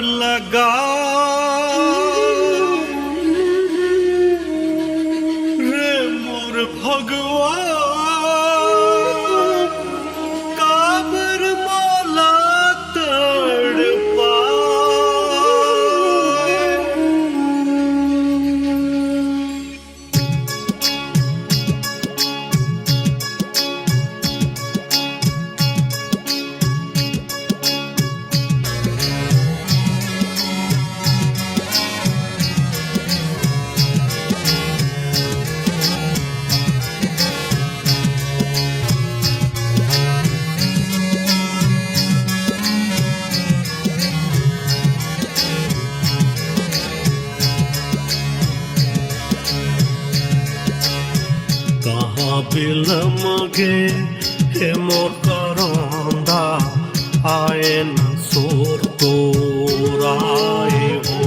लगा रे मोर भगवान काबर मौला तड़पा कहाँ बिलमगे हे मोर करौंदा आए न सोर तोराए हो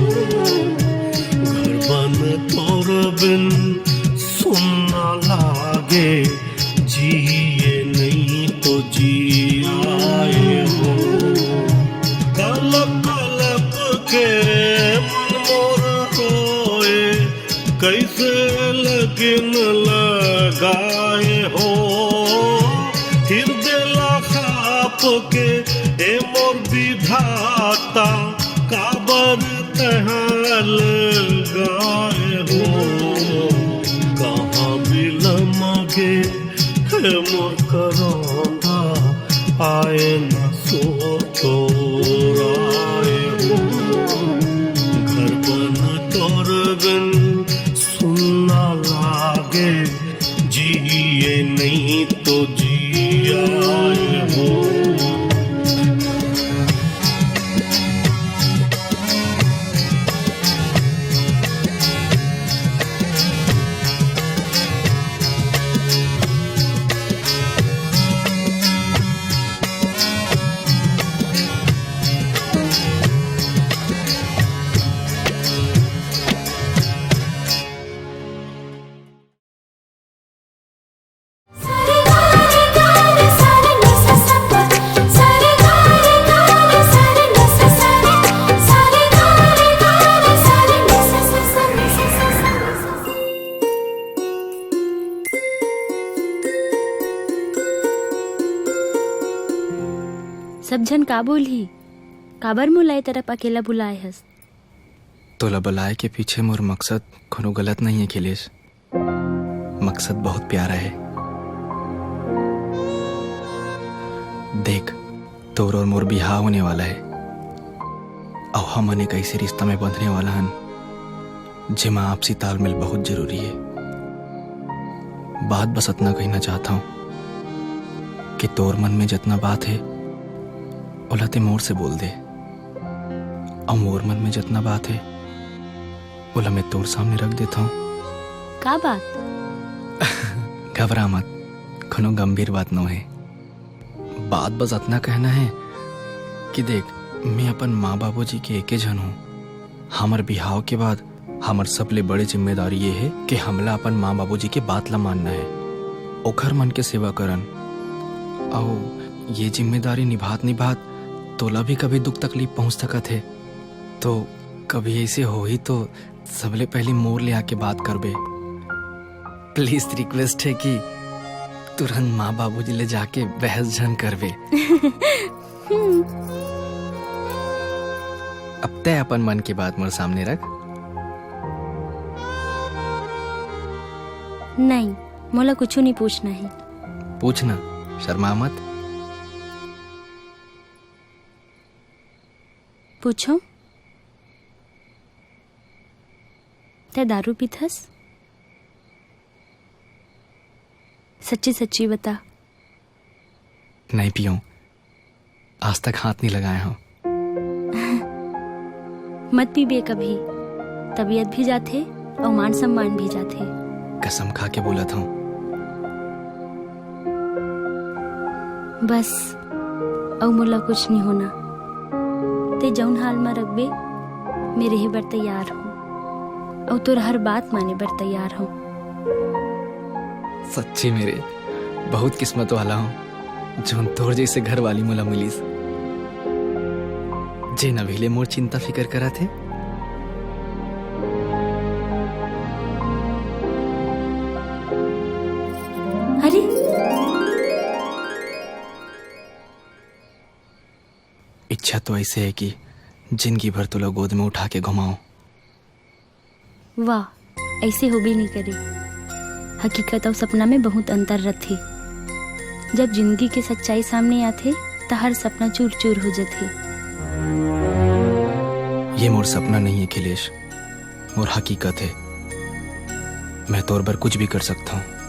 घर बन तोर बिन सुनना लागे जिए नहीं तो जी आए हो कलप कलप के मन मोर रोए कैसे लगन लगाए हो हृदय खाप के ए मोर विधाता काबर तहल गाए हो कहाँ बिलमगे हे मोर करौंदा आए न सो तोराए हो घर बन तोर बिन सुनना लागे जिए नहीं तो जियाए हो सब जन का बोली काबर मुलाए तरफ अकेला बुलाए हस तोला बुलाए के पीछे मोर मकसद कोनो गलत नहीं है खिलेश। मकसद बहुत प्यारा है। देख तोर और मोर बिहाव होने वाला है और हमने एक ऐसे रिश्ता में बंधने वाला हन जेमा आपसी तालमेल बहुत जरूरी है। बात बस इतना कहना चाहता हूँ कि तोर मन में जितना बात है ओला ते मोर से बोल दे और मोर मन में जितना बात है ओला मैं तोर सामने रख देता हूँ। का बात? घबरा मत, कोनो गंभीर बात न है। बात बस इतना कहना है कि देख मैं अपन माँ बाबू जी के एके जन हूँ। हमार बिहाव के बाद हमार सबले बड़े जिम्मेदारी ये है कि हमला अपन माँ बाबू जी के बात ला मानना है, ओखर मन के सेवा करन। और ये जिम्मेदारी निभात तोला भी कभी दुख तकलीफ पहुंच सकत है, तो कभी ऐसे हो ही तो सबले पहले मोर ले आके बात करबे। प्लीज रिक्वेस्ट है कि तुरंत माँ बाबूजी ले जाके बहस झन करबे। अब तय अपन मन की बात मोर सामने रख। नहीं, मोला कुछ नहीं पूछना है। पूछना, शर्मा मत। पूछो। ते दारू पीथस? सच्ची सच्ची बता। नहीं पियो, आज तक हाथ नहीं लगाया हूँ। मत पीबे कभी, तबीयत भी जाते और मान सम्मान भी जाते। कसम खा के बोला था। बस और मोला कुछ नहीं होना। ते जौन हाल में रखबे मैं रहे बर तैयार हूँ और तोर हर बात माने बर तैयार हूँ। सच्ची मेरे बहुत किस्मत वाला हूँ जोन तोर जैसे घर वाली मोला मिलीस। जे नवीले मोर चिंता फिकर करा थे। अरे इच्छा तो ऐसे है कि जिंदगी भर तुला गोद में उठा के घुमाऊं। वाह, ऐसे हो भी नहीं करे। हकीकत और सपना में बहुत अंतर रहते। जब जिंदगी के सच्चाई सामने आते तो हर सपना चूर चूर हो जाते। ये मोर सपना नहीं है अखिलेश, मोर हकीकत है। मैं तौर पर कुछ भी कर सकता हूँ।